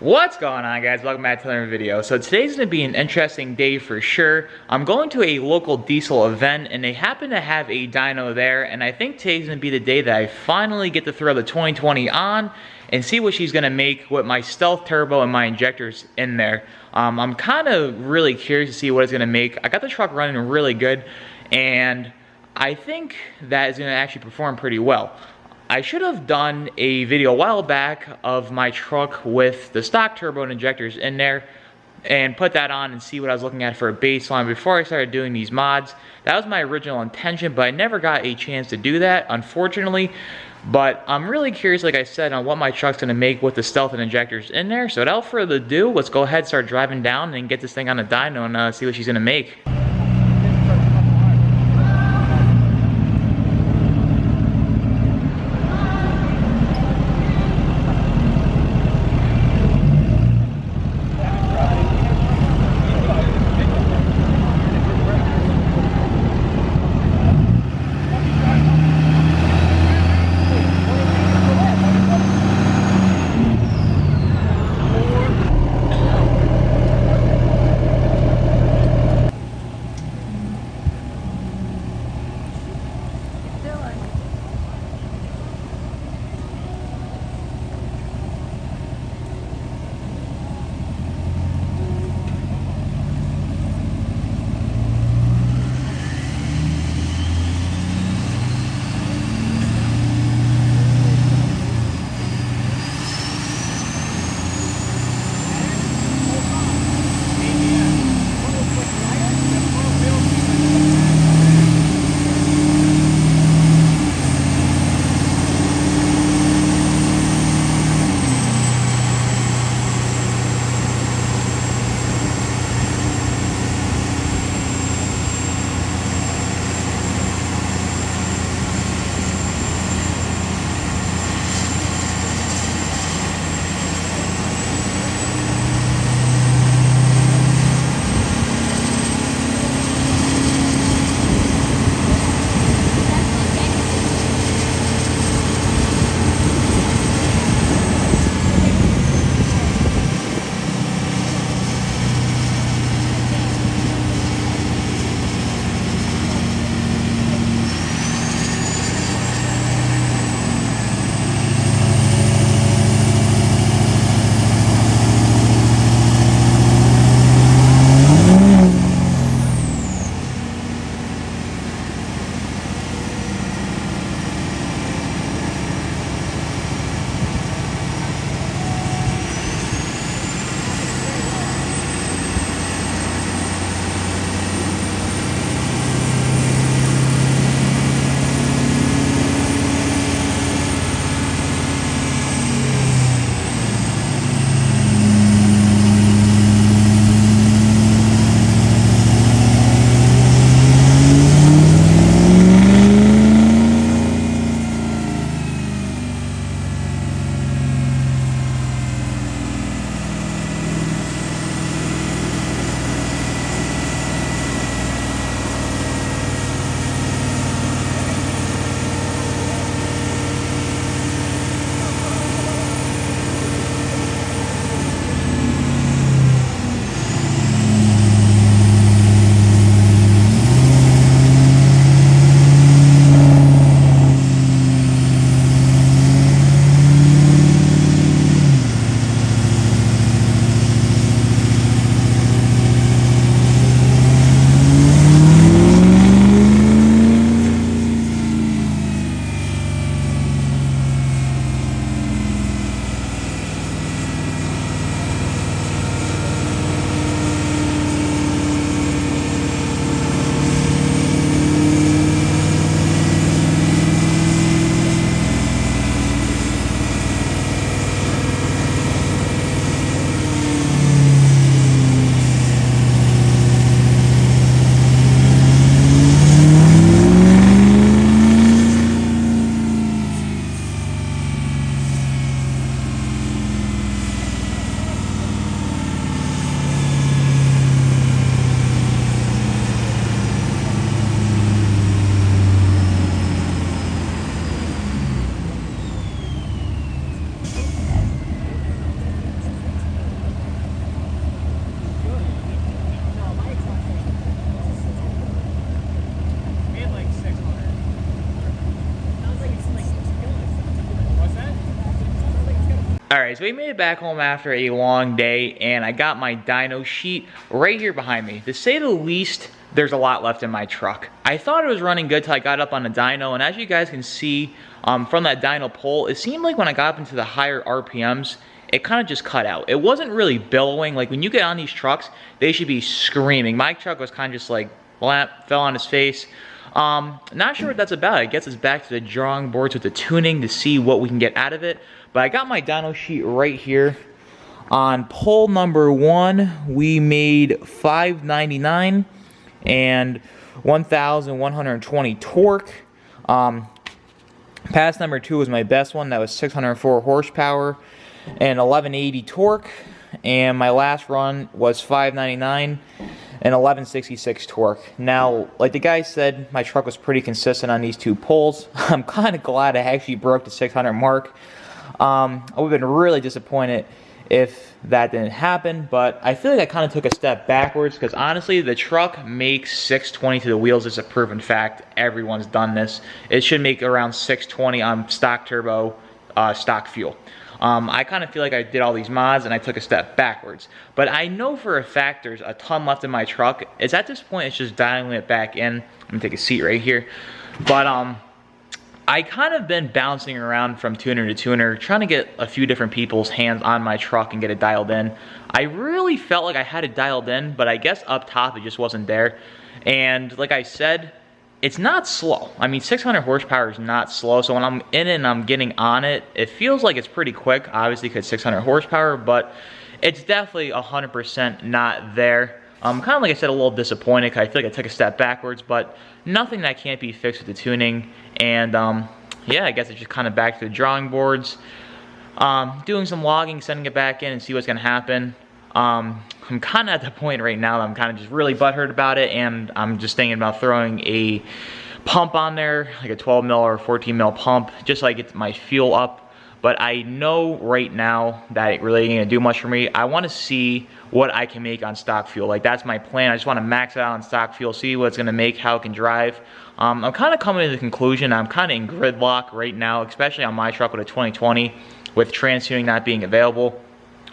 What's going on, guys? Welcome back to another video. So today's going to be an interesting day for sure. I'm going to a local diesel event and they happen to have a dyno there, and I think today's going to be the day that I finally get to throw the 2020 on and see what she's going to make with my stealth turbo and my injectors in there. I'm kind of really curious to see what it's going to make. I got the truck running really good and I think that it's going to actually perform pretty well. I should have done a video a while back of my truck with the stock turbo and injectors in there and put that on and see what I was looking at for a baseline before I started doing these mods. That was my original intention, but I never got a chance to do that, unfortunately. But I'm really curious, like I said, on what my truck's gonna make with the stealth and injectors in there. So without further ado, let's go ahead and start driving down and get this thing on a dyno and see what she's gonna make. Alright, so we made it back home after a long day, and I got my dyno sheet right here behind me. To say the least, there's a lot left in my truck. I thought it was running good till I got up on the dyno, and as you guys can see from that dyno pole, it seemed like when I got up into the higher RPMs, it kind of just cut out. It wasn't really billowing. Like when you get on these trucks, they should be screaming. My truck was kind of just like, blap, fell on his face. Not sure what that's about. I guess it's back to the drawing boards with the tuning to see what we can get out of it. But I got my dyno sheet right here. On pole number 1, we made 599 and 1,120 torque. Pass number 2 was my best one. That was 604 horsepower and 1180 torque. And my last run was 599 and 1166 torque. Now, like the guy said, my truck was pretty consistent on these 2 poles. I'm kind of glad I actually broke the 600 mark. I would have been really disappointed if that didn't happen, but I feel like I kind of took a step backwards because honestly, the truck makes 620 to the wheels. It's a proven fact. Everyone's done this. It should make around 620 on stock turbo, stock fuel. I kind of feel like I did all these mods and I took a step backwards. But I know for a fact there's a ton left in my truck. It's at this point, it's just dialing it back in. I'm gonna take a seat right here. But I kind of been bouncing around from tuner to tuner, trying to get a few different people's hands on my truck and get it dialed in. I really felt like I had it dialed in, but I guess up top it just wasn't there. And like I said, it's not slow. I mean, 600 horsepower is not slow, so when I'm in it and I'm getting on it, it feels like it's pretty quick, obviously because 600 horsepower, but it's definitely 100% not there. Kind of like I said, a little disappointed because I feel like I took a step backwards, but nothing that can't be fixed with the tuning. And yeah, I guess it's just kind of back to the drawing boards. Doing some logging, sending it back in and see what's going to happen. I'm kind of at the point right now that I'm kind of just really butthurt about it, and I'm just thinking about throwing a pump on there, like a 12 mil or 14 mil pump, just so I get my fuel up. But I know right now that it really ain't gonna do much for me. I wanna see what I can make on stock fuel. Like that's my plan. I just wanna max it out on stock fuel, see what it's gonna make, how it can drive. I'm kind of coming to the conclusion I'm kind of in gridlock right now, especially on my truck with a 2020 with trans tuning not being available.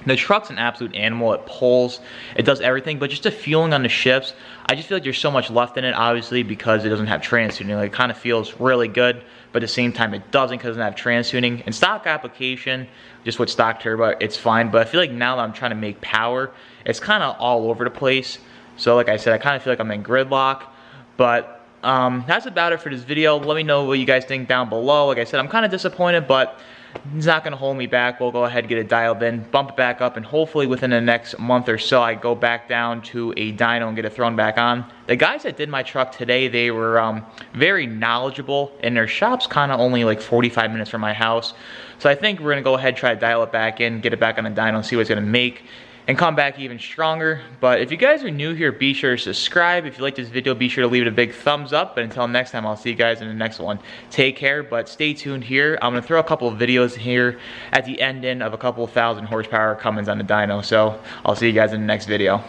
The truck's an absolute animal. It pulls, it does everything, but just the fueling on the shifts, I just feel like there's so much left in it, obviously, because it doesn't have trans tuning. Like, it kind of feels really good, but at the same time, it doesn't because it doesn't have trans tuning. In stock application, just with stock turbo, it's fine, but I feel like now that I'm trying to make power, it's kind of all over the place. So like I said, I kind of feel like I'm in gridlock, but that's about it for this video. Let me know what you guys think down below. Like I said, I'm kind of disappointed, but it's not going to hold me back. We'll go ahead and get it dialed in, bump it back up, and hopefully within the next month or so, I go back down to a dyno and get it thrown back on. The guys that did my truck today, they were very knowledgeable, and their shop's kind of only like 45 minutes from my house. So I think we're going to go ahead and try to dial it back in, get it back on the dyno, and see what it's going to make, and come back even stronger. But if you guys are new here, be sure to subscribe. If you like this video, be sure to leave it a big thumbs up. But until next time, I'll see you guys in the next one. Take care, but stay tuned here. I'm going to throw a couple of videos here at the end of a couple of thousand horsepower Cummins on the dyno. So I'll see you guys in the next video.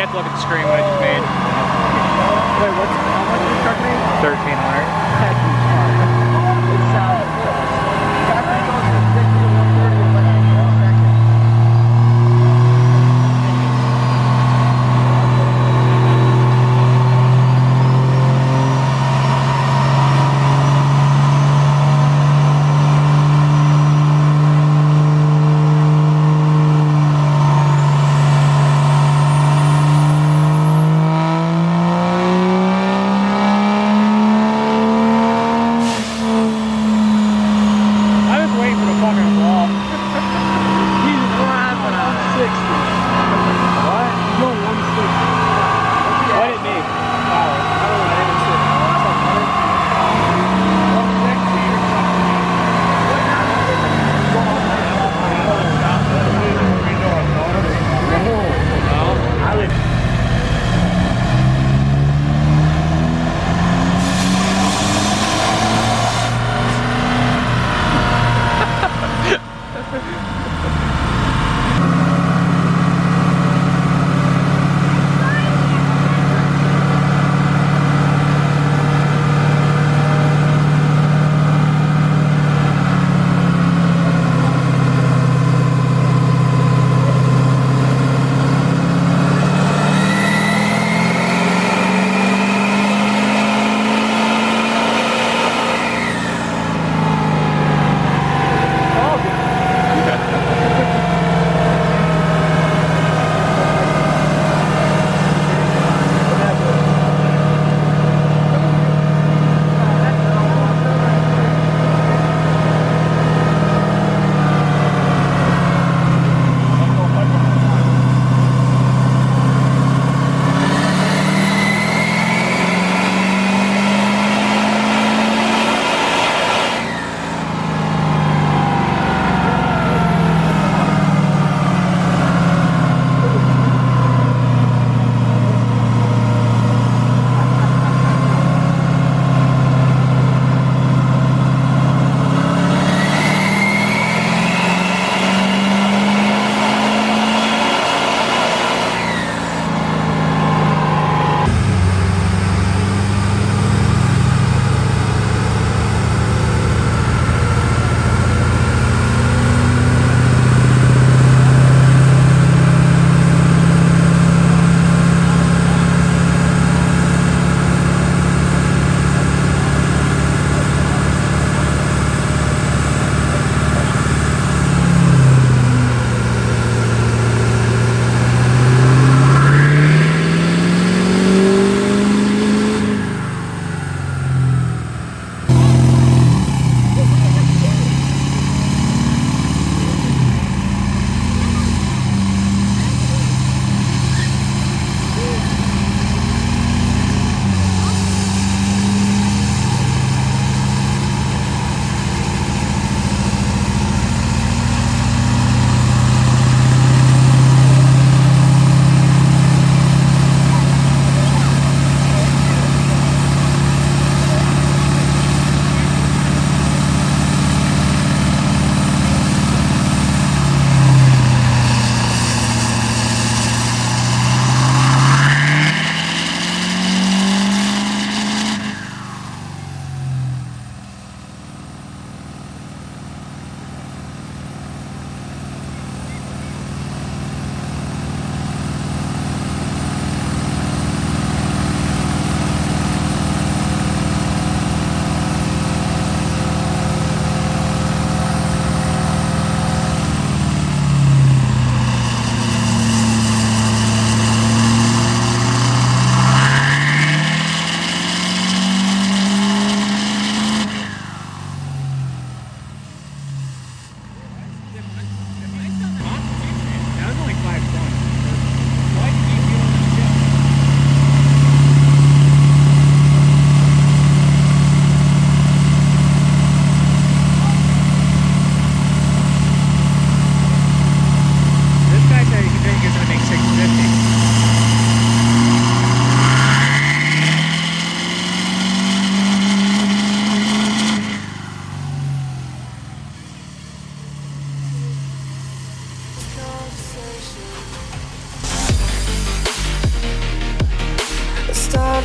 have to look at the screen what it just made. Wait, how much did the truck make? 1,300.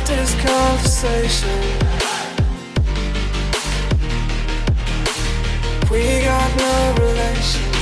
this conversation. We got no relation.